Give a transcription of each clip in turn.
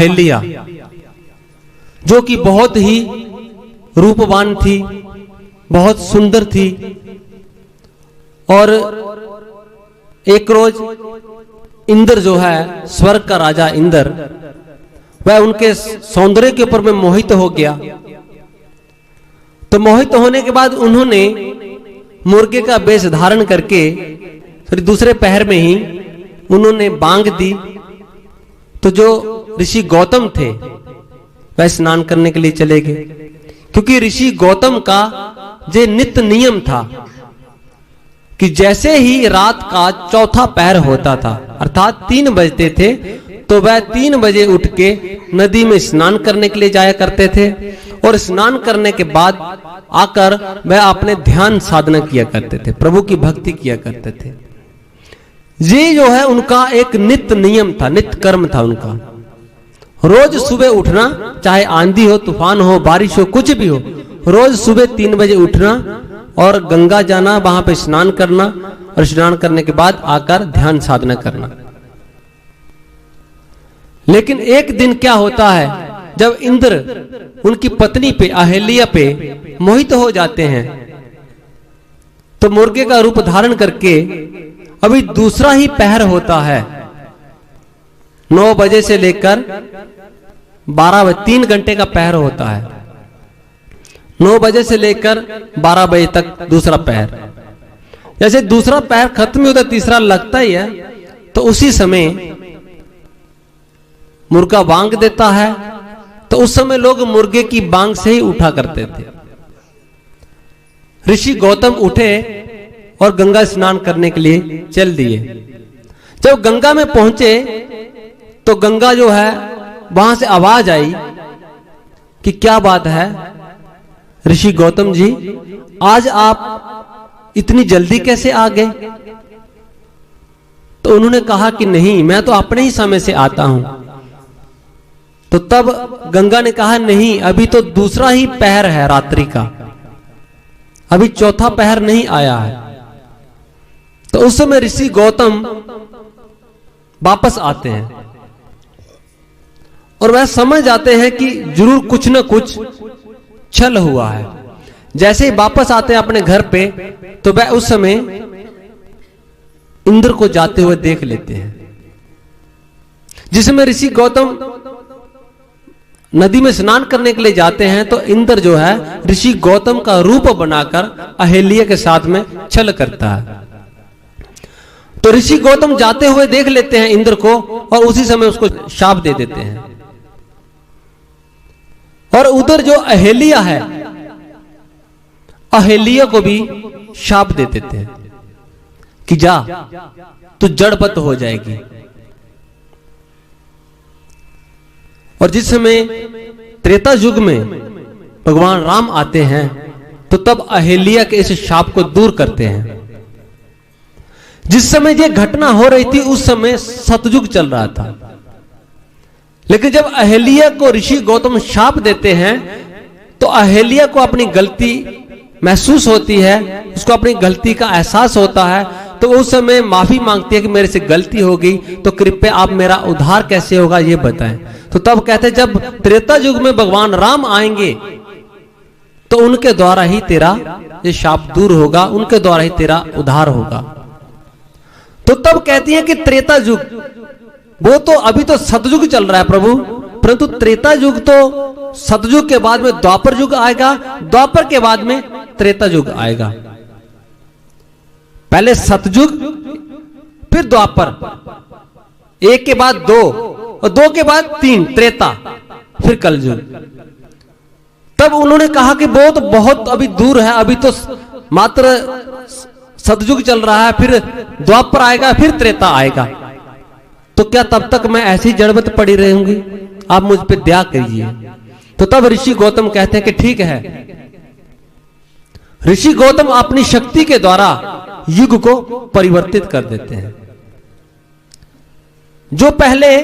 अहिल्या, जो कि बहुत ही रूपवान थी, बहुत सुंदर थी। और एक रोज इंद्र जो है, स्वर्ग का राजा इंद्र, वह उनके सौंदर्य के ऊपर में मोहित हो गया। तो मोहित होने के बाद उन्होंने मुर्गे का वेश धारण करके फिर दूसरे पहर में ही उन्होंने बांग दी। तो जो ऋषि गौतम थे वह स्नान करने के लिए चले गए, क्योंकि ऋषि गौतम का ये नित्य नियम था कि जैसे ही रात का चौथा पहर होता था, अर्थात 3 बजते थे, तो वह 3 बजे उठ के नदी में स्नान करने के लिए जाया करते थे। और स्नान करने के बाद आकर वह अपने ध्यान साधना किया करते थे, प्रभु की भक्ति किया करते थे। ये जो है उनका एक नित्य नियम था, नित्य कर्म था उनका। रोज सुबह उठना, चाहे आंधी हो, तूफान हो, बारिश हो, कुछ भी हो, रोज सुबह 3 बजे उठना और गंगा जाना, वहां पे स्नान करना, और स्नान करने के बाद आकर ध्यान साधना करना। लेकिन एक दिन क्या होता है, जब इंद्र उनकी पत्नी पे, अहिल्या पे मोहित हो जाते हैं, तो मुर्गे का रूप धारण करके अभी दूसरा ही पहर होता है, 9 बजे से लेकर 12 बजे, 3 घंटे का पहर होता है। 9 बजे से लेकर 12 बजे तक दूसरा पहर। जैसे दूसरा पहर खत्म होता, तीसरा लगता ही है, तो उसी समय मुर्गा बांग देता है। तो उस समय लोग मुर्गे की बांग से ही उठा करते थे। ऋषि गौतम उठे और गंगा स्नान करने के लिए चल दिए। जब गंगा में पहुंचे तो गंगा जो है, वहां से आवाज आई कि क्या बात है ऋषि गौतम जी, आज आप इतनी जल्दी कैसे आ गए? तो उन्होंने कहा कि नहीं, मैं तो अपने ही समय से आता हूं। तो तब गंगा ने कहा नहीं, अभी तो दूसरा ही पहर है रात्रि का, अभी चौथा पहर नहीं आया है। तो उस समय ऋषि गौतम वापस आते हैं और वह समझ जाते हैं कि जरूर कुछ न कुछ छल हुआ है। जैसे ही वापस आते हैं अपने घर पे, तो वह उस समय इंद्र को जाते हुए देख लेते हैं। जिसमें ऋषि गौतम नदी में स्नान करने के लिए जाते हैं, तो इंद्र जो है ऋषि गौतम का रूप बनाकर अहिल्या के साथ में छल करता है। तो ऋषि गौतम जाते हुए देख लेते हैं इंद्र को और उसी समय उसको शाप दे देते हैं। और उधर जो अहिल्या है, अहिल्या को भी शाप दे देते हैं कि जा, तू जड़पत हो जाएगी। और जिस समय त्रेता युग में भगवान राम आते हैं, तो तब अहिल्या के इस शाप को दूर करते हैं। जिस समय ये घटना हो रही थी उस समय सतयुग चल रहा था। लेकिन जब अहिल्या को ऋषि गौतम शाप देते हैं, तो अहिल्या को अपनी गलती महसूस होती है, उसको अपनी गलती का एहसास होता है। तो उस समय माफी मांगती है कि मेरे से गलती हो गई, तो कृपया आप मेरा उद्धार कैसे होगा ये बताएं। तो तब कहते हैं जब त्रेता युग में भगवान राम आएंगे तो उनके द्वारा ही तेरा ये शाप दूर होगा, उनके द्वारा ही तेरा उद्धार होगा। तो तब कहती है कि त्रेता युग, वो तो अभी तो सतयुग चल रहा है प्रभु, परंतु त्रेता युग तो सतयुग के बाद में द्वापर युग आएगा, द्वापर के बाद में त्रेता युग आएगा। पहले सतयुग, फिर द्वापर, 1 के बाद 2 और 2 के बाद 3 त्रेता, फिर कलयुग। तब उन्होंने कहा कि वो तो बहुत अभी दूर है, अभी तो मात्र सतयुग चल रहा है, फिर द्वापर आएगा, फिर त्रेता आएगा। तो क्या तब तक मैं ऐसी जड़बत पड़ी रहूंगी? आप मुझ पे दया करिए। तो तब ऋषि गौतम कहते हैं कि ठीक है। ऋषि गौतम अपनी शक्ति के द्वारा युग को परिवर्तित कर देते हैं। जो पहले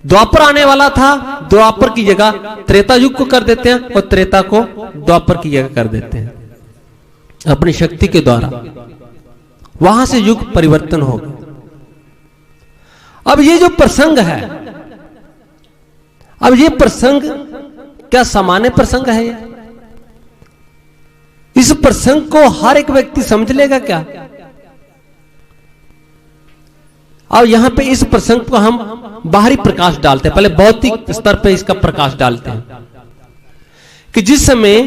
द्वापर आने वाला था, द्वापर की जगह त्रेता युग को कर देते हैं और त्रेता को द्वापर की जगह कर देते हैं अपनी शक्ति के द्वारा। वहां से युग परिवर्तन होगा। अब ये जो प्रसंग है अब ये प्रसंग क्या सामान्य प्रसंग है? इस प्रसंग को हर एक व्यक्ति समझ लेगा क्या? और यहां पे इस प्रसंग को हम बाहरी प्रकाश डालते हैं, पहले भौतिक स्तर पे इसका प्रकाश डालते हैं कि जिस समय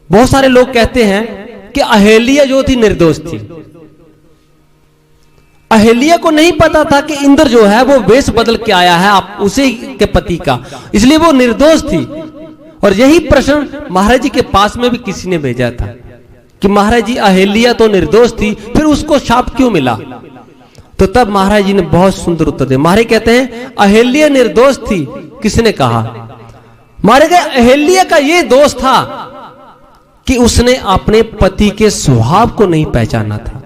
बहुत सारे लोग कहते हैं कि अहेलिया जो थी निर्दोष थी। अहेलिया को नहीं पता था कि इंद्र जो है वो वेश बदल के आया है आप उसी के पति का, इसलिए वो निर्दोष थी। और यही प्रश्न महाराज जी के पास में भी किसी ने भेजा था कि महाराज जी अहेलिया तो निर्दोष थी, फिर उसको शाप क्यों मिला? तो तब महाराज जी ने बहुत सुंदर उत्तर दिया। महाराज कहते हैं अहेलिया निर्दोष थी, किसने कहा? महाराज कहे अहेलिया का ये दोष था कि उसने अपने पति के स्वभाव को नहीं पहचाना था।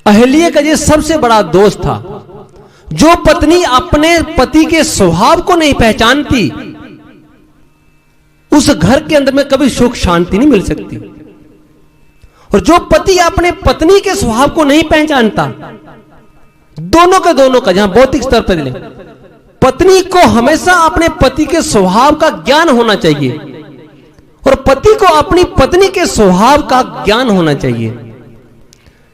अहेलिया का ये सबसे बड़ा दोष था। जो पत्नी अपने पति के स्वभाव को नहीं पहचानती, उस घर के अंदर में कभी सुख शांति नहीं मिल सकती। और जो पति अपने पत्नी के स्वभाव को नहीं पहचानता, दोनों का जहां भौतिक स्तर पर ले, पत्नी को हमेशा अपने पति के स्वभाव का ज्ञान होना चाहिए और पति को अपनी पत्नी के स्वभाव का ज्ञान होना चाहिए।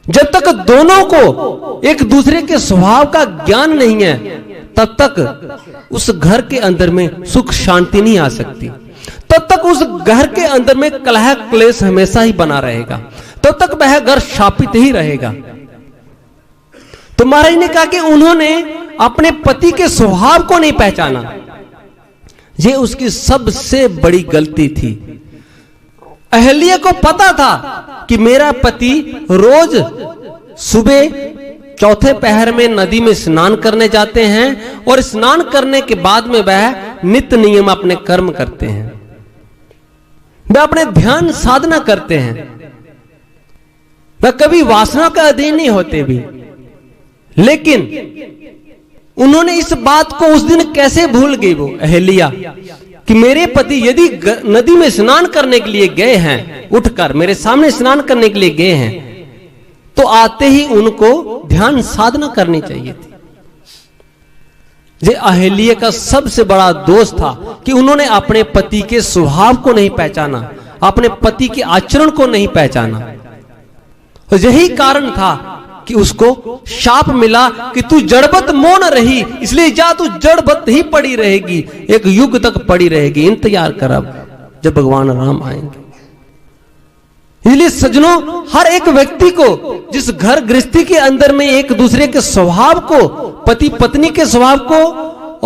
जब तक दोनों को एक दूसरे के स्वभाव का ज्ञान नहीं है, तब तक उस घर के अंदर में सुख शांति नहीं आ सकती। तब तक उस घर के अंदर में कलह क्लेश हमेशा ही बना रहेगा, तब तक वह घर शापित ही रहेगा। तो महाराज ने कहा कि उन्होंने अपने पति के स्वभाव को नहीं पहचाना, ये उसकी सबसे बड़ी गलती थी। अहेलिया को पता था कि मेरा पति रोज सुबह चौथे पहर में नदी में स्नान करने जाते हैं और स्नान करने के बाद में वह नित्य नियम अपने कर्म करते हैं, वह अपने ध्यान साधना करते हैं, वह कभी वासना का अधीन नहीं होते भी। लेकिन उन्होंने इस बात को उस दिन कैसे भूल गई वो अहेलिया कि मेरे पति यदि नदी में स्नान करने के लिए गए हैं, उठकर मेरे सामने स्नान करने के लिए गए हैं, तो आते ही उनको ध्यान साधना करनी चाहिए थी। ये अहेलिया का सबसे बड़ा दोष था कि उन्होंने अपने पति के स्वभाव को नहीं पहचाना, अपने पति के आचरण को नहीं पहचाना। और यही कारण था कि उसको शाप मिला कि तू जड़बत मौन रही, इसलिए जा तू जड़बत ही पड़ी रहेगी, एक युग तक पड़ी रहेगी। इंतजार कर अब जब भगवान राम आएंगे। इसलिए सज्जनों, हर एक व्यक्ति को जिस घर गृहस्थी के अंदर में एक दूसरे के स्वभाव को, पति पत्नी के स्वभाव को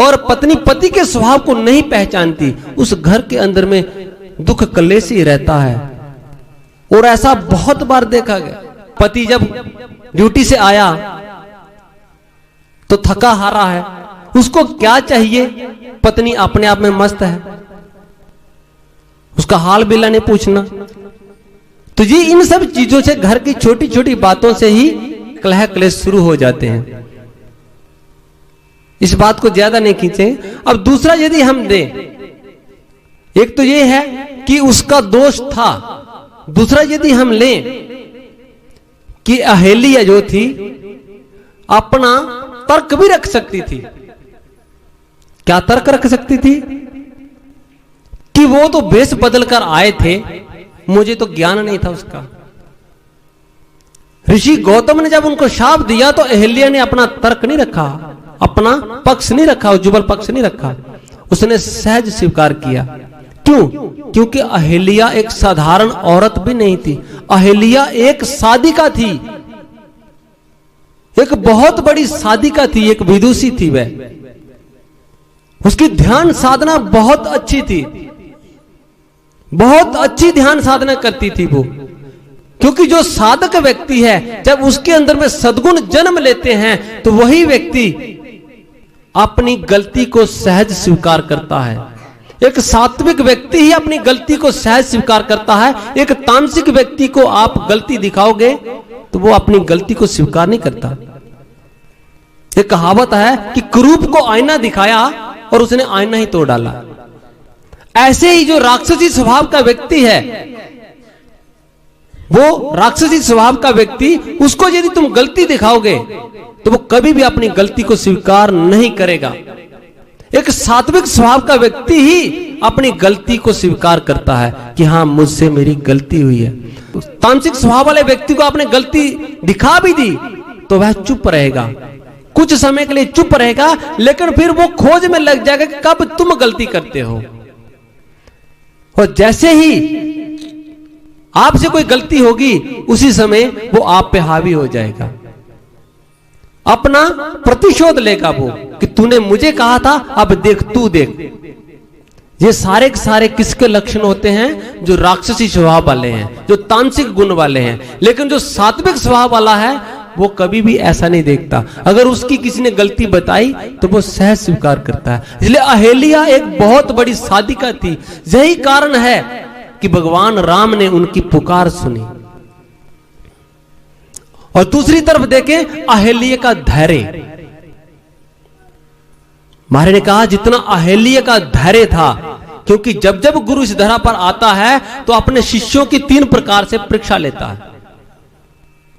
और पत्नी पति के स्वभाव को नहीं पहचानती, उस घर के अंदर में दुख कलेश ही रहता है। और ऐसा बहुत बार देखा गया। पति जब ड्यूटी से आया तो थका हारा है, उसको क्या चाहिए? पत्नी अपने आप में मस्त है, उसका हाल बिला नहीं पूछना। तो ये इन सब चीजों से, घर की छोटी छोटी बातों से ही कलह क्लेश शुरू हो जाते हैं। इस बात को ज्यादा नहीं खींचे। अब दूसरा यदि हम दें, एक तो ये है कि उसका दोष था, दूसरा यदि हम लें कि अहेलिया जो थी अपना तर्क भी रख सकती थी। क्या तर्क रख सकती थी? कि वो तो वेश बदल कर आए थे, मुझे तो ज्ञान नहीं था उसका। ऋषि गौतम ने जब उनको शाप दिया तो अहेलिया ने अपना तर्क नहीं रखा, अपना पक्ष नहीं रखा, उज्ज्वल पक्ष नहीं रखा, उसने सहज स्वीकार किया। क्यों? क्योंकि अहेलिया एक साधारण औरत भी नहीं थी, अहेलिया एक साधिका थी, एक बहुत बड़ी साधिका थी, एक विदुषी थी। वह, उसकी ध्यान साधना बहुत अच्छी थी, बहुत अच्छी ध्यान साधना करती थी वो। क्योंकि जो साधक व्यक्ति है, जब उसके अंदर में सद्गुण जन्म लेते हैं तो वही व्यक्ति अपनी गलती को सहज स्वीकार करता है। एक सात्विक व्यक्ति ही अपनी गलती को सहज स्वीकार करता है। एक तामसिक व्यक्ति को आप गलती दिखाओगे तो वो अपनी गलती को स्वीकार नहीं करता। एक कहावत है कि कुरूप को आईना दिखाया और उसने आईना ही तोड़ डाला। ऐसे ही जो राक्षसी स्वभाव का व्यक्ति है, वो राक्षसी स्वभाव का व्यक्ति, उसको यदि तुम गलती दिखाओगे तो वो कभी भी अपनी गलती को स्वीकार नहीं करेगा। एक सात्विक स्वभाव का व्यक्ति ही अपनी गलती को स्वीकार करता है कि हाँ, मुझसे मेरी गलती हुई है। तामसिक स्वभाव वाले व्यक्ति को आपने गलती दिखा भी दी तो वह चुप रहेगा, कुछ समय के लिए चुप रहेगा, लेकिन फिर वो खोज में लग जाएगा कि कब तुम गलती करते हो। और जैसे ही आपसे कोई गलती होगी उसी समय वो आप पे हावी हो जाएगा, अपना प्रतिशोध लेगा वो कि तूने मुझे कहा था, अब देख तू देख। ये सारे के सारे किसके लक्षण होते हैं? जो राक्षसी स्वभाव वाले हैं, जो तामसिक गुण वाले हैं। लेकिन जो सात्विक स्वभाव वाला है वो कभी भी ऐसा नहीं देखता। अगर उसकी किसी ने गलती बताई तो वो सहज स्वीकार करता है। इसलिए अहेलिया एक बहुत बड़ी साधिका थी। यही कारण है कि भगवान राम ने उनकी पुकार सुनी। और दूसरी तरफ देखें अहेलिया का धैर्य। महाराज ने कहा जितना अहेलिया का धैर्य था, क्योंकि जब जब गुरु इस धरा पर आता है तो अपने शिष्यों की 3 प्रकार से परीक्षा लेता है।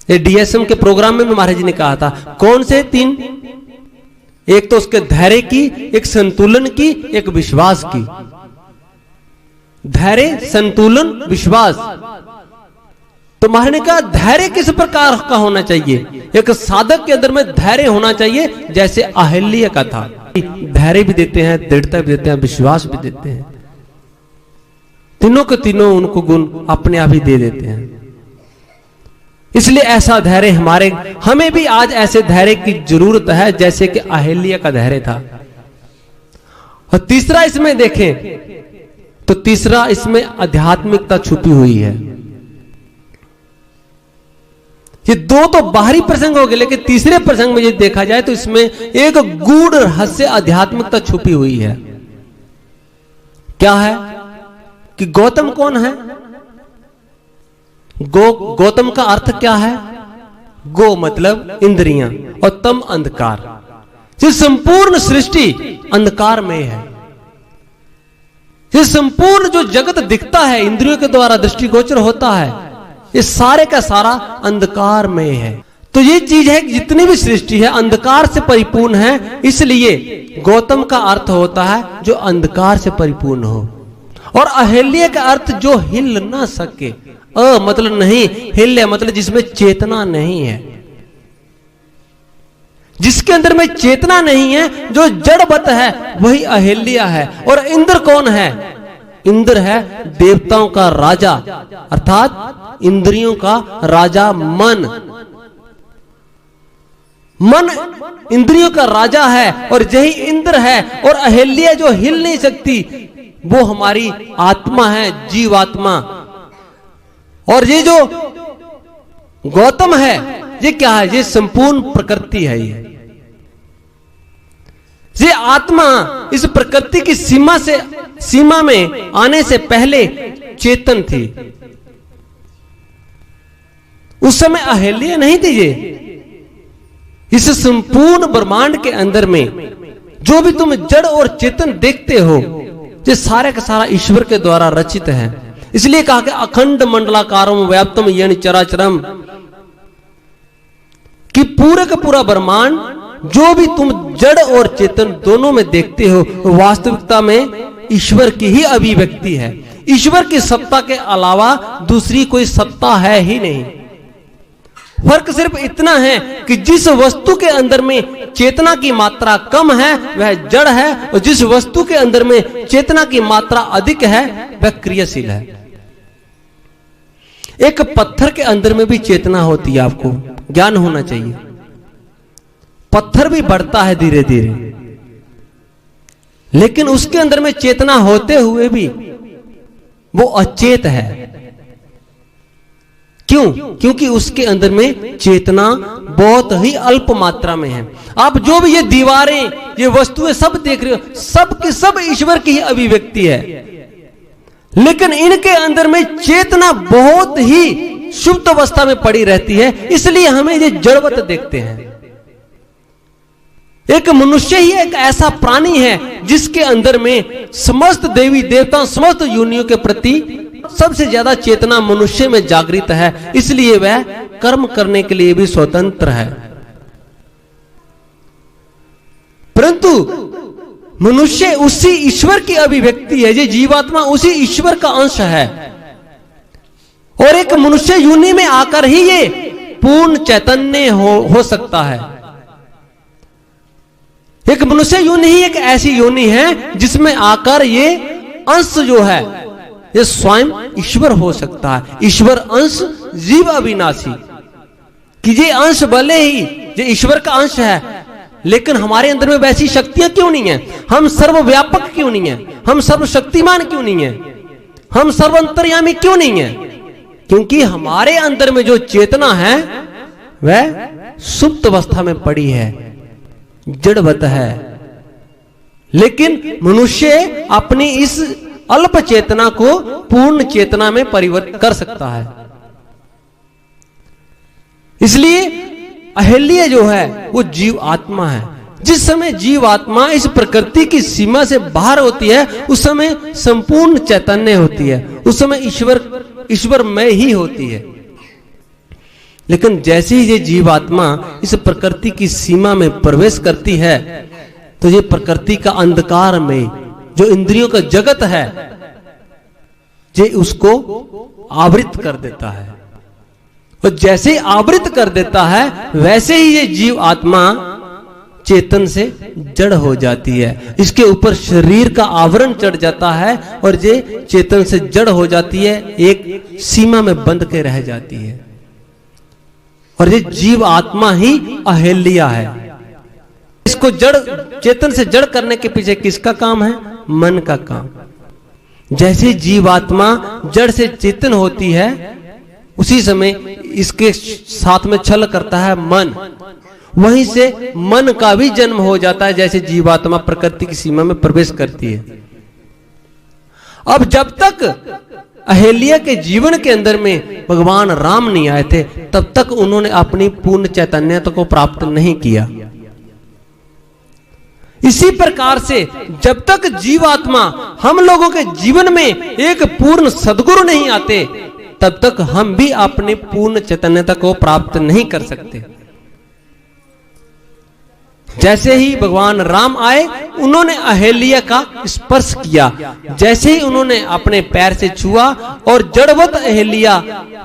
ये डीएसएम के प्रोग्राम में महाराज जी ने कहा था। कौन से 3? एक तो उसके धैर्य की, एक संतुलन की, एक विश्वास की। धैर्य, संतुलन, विश्वास। तो महाराज ने कहा धैर्य किस प्रकार का होना चाहिए? एक साधक के अंदर में धैर्य होना चाहिए जैसे अहिल्या का था। धैर्य भी देते हैं, दृढ़ता भी देते हैं, विश्वास भी देते हैं। तीनों के तीनों उनको गुण अपने आप ही दे देते हैं। इसलिए ऐसा धैर्य हमें भी आज ऐसे धैर्य की जरूरत है जैसे कि अहिल्या का धैर्य था। और तीसरा इसमें देखें तो तीसरा इसमें आध्यात्मिकता छुपी हुई है। ये 2 तो बाहरी प्रसंग हो गए, लेकिन तीसरे प्रसंग में यदि देखा जाए तो इसमें एक गूढ़ रहस्य आध्यात्मिकता छुपी हुई है। क्या है? कि गौतम कौन है? गौतम का अर्थ क्या है? गो मतलब इंद्रियां और तम अंधकार। ये संपूर्ण सृष्टि अंधकार में है। ये संपूर्ण जो जगत दिखता है, इंद्रियों के द्वारा दृष्टिगोचर होता है, ये सारे का सारा अंधकार में है। तो ये चीज है कि जितनी भी सृष्टि है अंधकार से परिपूर्ण है। इसलिए गौतम का अर्थ होता है जो अंधकार से परिपूर्ण हो। और अहिल्या का अर्थ जो हिल ना सके। मतलब नहीं, हिल्य मतलब जिसमें चेतना नहीं है, जिसके अंदर में चेतना नहीं है, जो जड़वत है, वही अहिल्या है। और इंद्र कौन है? इंद्र है देवताओं का राजा, अर्थात इंद्रियों का राजा मन। मन इंद्रियों का राजा है और यही इंद्र है। और अहिल्या जो हिल नहीं सकती वो हमारी आत्मा है, जीवात्मा। और ये जो गौतम है ये क्या है? ये संपूर्ण प्रकृति है। ये आत्मा इस प्रकृति की सीमा में आने से पहले चेतन थी। उस समय अहिल्या नहीं थी। ये इस संपूर्ण ब्रह्मांड के अंदर में जो भी तुम जड़ और चेतन देखते हो, ये सारे का सारा ईश्वर के द्वारा रचित है। इसलिए कहा कि अखंड मंडलाकारम व्याप्तम येन चराचरम, कि पूरे का पूरा ब्रह्मांड जो भी तुम जड़ और चेतन दोनों में देखते हो, वास्तविकता में ईश्वर की ही अभिव्यक्ति है। ईश्वर की सत्ता के अलावा दूसरी कोई सत्ता है ही नहीं। फर्क सिर्फ इतना है कि जिस वस्तु के अंदर में चेतना की मात्रा कम है वह जड़ है, और जिस वस्तु के अंदर में चेतना की मात्रा अधिक है वह क्रियाशील है। एक पत्थर के अंदर में भी चेतना होती है, आपको ज्ञान होना चाहिए। पत्थर भी बढ़ता है धीरे धीरे, लेकिन उसके अंदर में चेतना होते हुए भी वो अचेत है। क्यों? क्योंकि उसके अंदर में चेतना बहुत ही अल्प मात्रा में है। आप जो भी ये दीवारें, ये वस्तुएं सब देख रहे हो, सब के सब ईश्वर की ही अभिव्यक्ति है, लेकिन इनके अंदर में चेतना बहुत ही सुप्त अवस्था में पड़ी रहती है। इसलिए हमें ये जड़वत देखते हैं। एक मनुष्य ही एक ऐसा प्राणी है जिसके अंदर में समस्त देवी देवता, समस्त योनियों के प्रति सबसे ज्यादा चेतना मनुष्य में जागृत है। इसलिए वह कर्म करने के लिए भी स्वतंत्र है। परंतु मनुष्य उसी ईश्वर की अभिव्यक्ति है, ये जीवात्मा उसी ईश्वर का अंश है। और एक मनुष्य योनि में आकर ही ये पूर्ण चैतन्य हो सकता है। एक मनुष्य योनि ही एक ऐसी योनि है जिसमें आकर ये अंश जो है ये स्वयं ईश्वर हो सकता है। ईश्वर अंश जीव अविनाशी, कि ये अंश भले ही ये ईश्वर का अंश है, लेकिन हमारे अंदर में वैसी शक्तियां क्यों नहीं है? हम सर्वव्यापक क्यों नहीं है? हम सर्वशक्तिमान क्यों नहीं है? हम सर्वंतर्यामी क्यों नहीं है? क्योंकि हमारे अंदर में जो चेतना है वह सुप्त अवस्था में पड़ी है, जड़वत है। लेकिन मनुष्य अपनी इस अल्प चेतना को पूर्ण चेतना में परिवर्तित कर सकता है। इसलिए अहिल्या जो है वो जीव आत्मा है। जिस समय जीव आत्मा इस प्रकृति की सीमा से बाहर होती है उस समय संपूर्ण चैतन्य होती है, उस समय ईश्वरमय ही होती है। लेकिन जैसे ही ये जीवात्मा इस प्रकृति की सीमा में प्रवेश करती है तो ये प्रकृति का अंधकार में जो इंद्रियों का जगत है ये उसको आवृत कर देता है। और जैसे आवृत कर देता है वैसे ही ये जीव आत्मा चेतन से जड़ हो जाती है। इसके ऊपर शरीर का आवरण चढ़ जाता है और ये चेतन से जड़ हो जाती है, एक सीमा में बंध के रह जाती है। और ये जीव आत्मा ही अहिल्या है। इसको जड़ चेतन से जड़ करने के पीछे किसका काम है? मन का काम। जैसे जीवात्मा जड़ से चेतन होती है उसी समय इसके साथ में छल करता है मन, वहीं से मन का भी जन्म हो जाता है। जैसे जीवात्मा प्रकृति की सीमा में प्रवेश करती है। अब जब तक अहिल्या के जीवन के अंदर में भगवान राम नहीं आए थे तब तक उन्होंने अपनी पूर्ण चैतन्यता को प्राप्त नहीं किया। इसी प्रकार से जब तक जीवात्मा हम लोगों के जीवन में एक पूर्ण सद्गुरु नहीं आते तब तक हम भी अपनी पूर्ण चैतन्यता को प्राप्त नहीं कर सकते। जैसे ही भगवान राम आए उन्होंने अहिल्या का स्पर्श किया, जैसे ही उन्होंने अपने पैर से छुआ और जड़वत अहिल्या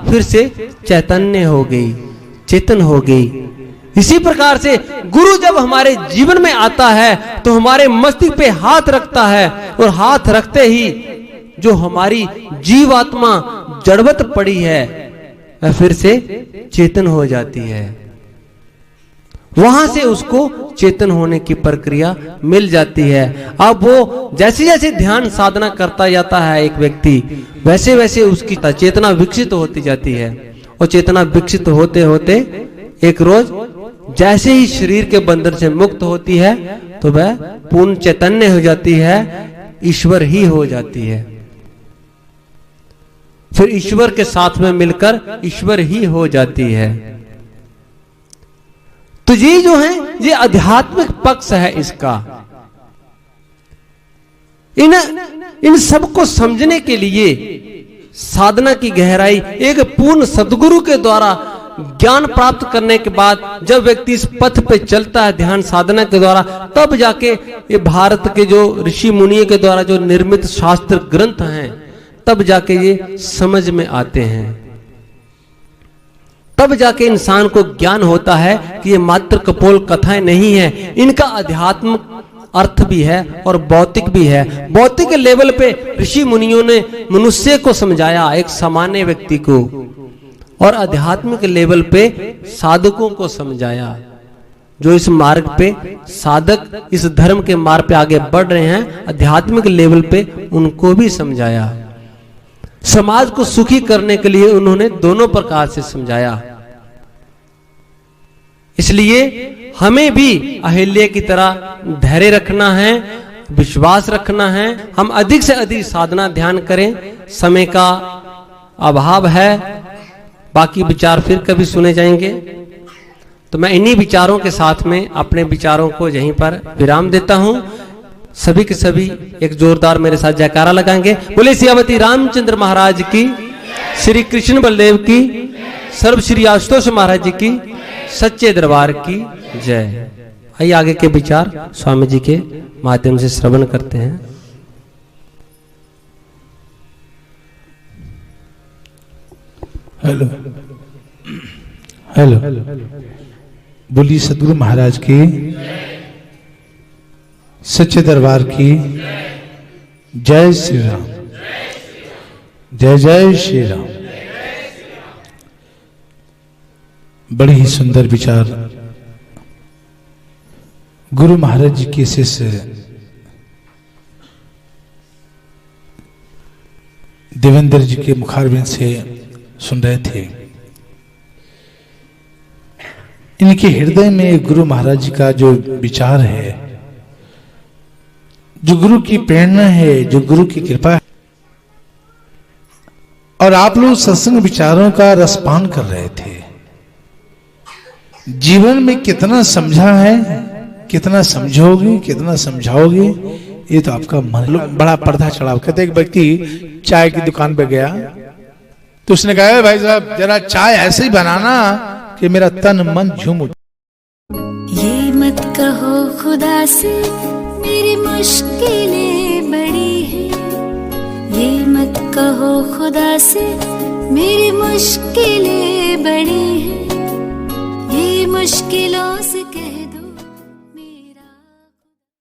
फिर से चैतन्य हो गई, चेतन हो गई। इसी प्रकार से गुरु जब हमारे जीवन में आता है तो हमारे मस्तिष्क पे हाथ रखता है और हाथ रखते ही जो हमारी जीवात्मा जड़वत पड़ी है वह फिर से चेतन हो जाती है। वहां से उसको चेतन होने की प्रक्रिया मिल जाती है। अब वो जैसे जैसे ध्यान साधना करता जाता है एक व्यक्ति, वैसे वैसे उसकी चेतना विकसित होती जाती है। और चेतना विकसित होते होते एक रोज जैसे ही शरीर के बंधन से मुक्त होती है तो वह पूर्ण चैतन्य हो जाती है, ईश्वर ही हो जाती है। फिर ईश्वर के साथ में मिलकर ईश्वर ही हो जाती है। तो ये जो है ये आध्यात्मिक पक्ष है इसका। इन सबको समझने के लिए साधना की गहराई एक पूर्ण सद्गुरु के द्वारा ज्ञान प्राप्त करने के बाद जब व्यक्ति इस पथ पे चलता है ध्यान साधना के द्वारा, तब जाके ये भारत के जो ऋषि मुनियों के द्वारा जो निर्मित शास्त्र ग्रंथ हैं तब जाके ये समझ में आते हैं। तब जाके इंसान को ज्ञान होता है कि ये मात्र कपोल कथाएं नहीं है, इनका आध्यात्मिक अर्थ भी है और भौतिक भी है। भौतिक लेवल पे ऋषि मुनियों ने मनुष्य को समझाया, एक सामान्य व्यक्ति को, और आध्यात्मिक लेवल पे साधकों को समझाया। जो इस मार्ग पे साधक इस धर्म के मार्ग पे आगे बढ़ रहे हैं, आध्यात्मिक लेवल पे उनको भी समझाया। समाज को सुखी करने के लिए उन्होंने दोनों प्रकार से समझाया। इसलिए हमें भी अहिल्या की तरह धैर्य रखना है, विश्वास रखना है। हम अधिक से अधिक साधना ध्यान करें। समय का अभाव है, बाकी विचार फिर कभी सुने जाएंगे। तो मैं इन्हीं विचारों के साथ में अपने विचारों को यहीं पर विराम देता हूं। सभी के सभी एक जोरदार मेरे साथ जयकारा लगाएंगे। बोले सियावती रामचंद्र महाराज की, श्री कृष्ण बलदेव की, सर्व श्री आशुतोष महाराज जी की, सच्चे दरबार की जय। आइए आगे के विचार स्वामी जी के माध्यम से श्रवण करते हैं। हेलो हेलो, बोलिए सदगुरु महाराज की, सच्चे दरबार की जय श्री राम, जय जय श्री राम। बड़े ही सुंदर विचार गुरु महाराज जी के शिष्य देवेंद्र जी के मुखारबिंद से सुन रहे थे। इनके हृदय में गुरु महाराज जी का जो विचार है, जो गुरु की प्रेरणा है, जो गुरु की कृपा है, और आप लोग सत्संग विचारों का रसपान कर रहे थे। जीवन में कितना समझा है, कितना समझोगे, कितना समझाओगे, ये तो आपका मन। बड़ा पर्दा चढ़ाव। कहते एक व्यक्ति चाय की दुकान पे गया तो उसने कहा, भाई साहब जरा चाय ऐसे ही बनाना कि मेरा तन मन झूम उठे। ये मत कहो खुदा से मेरी मुश्किलें बड़ी हैं, ये मत कहो खुदा से मेरी मुश्किलें बड़ी हैं, ये मुश्किलों से कह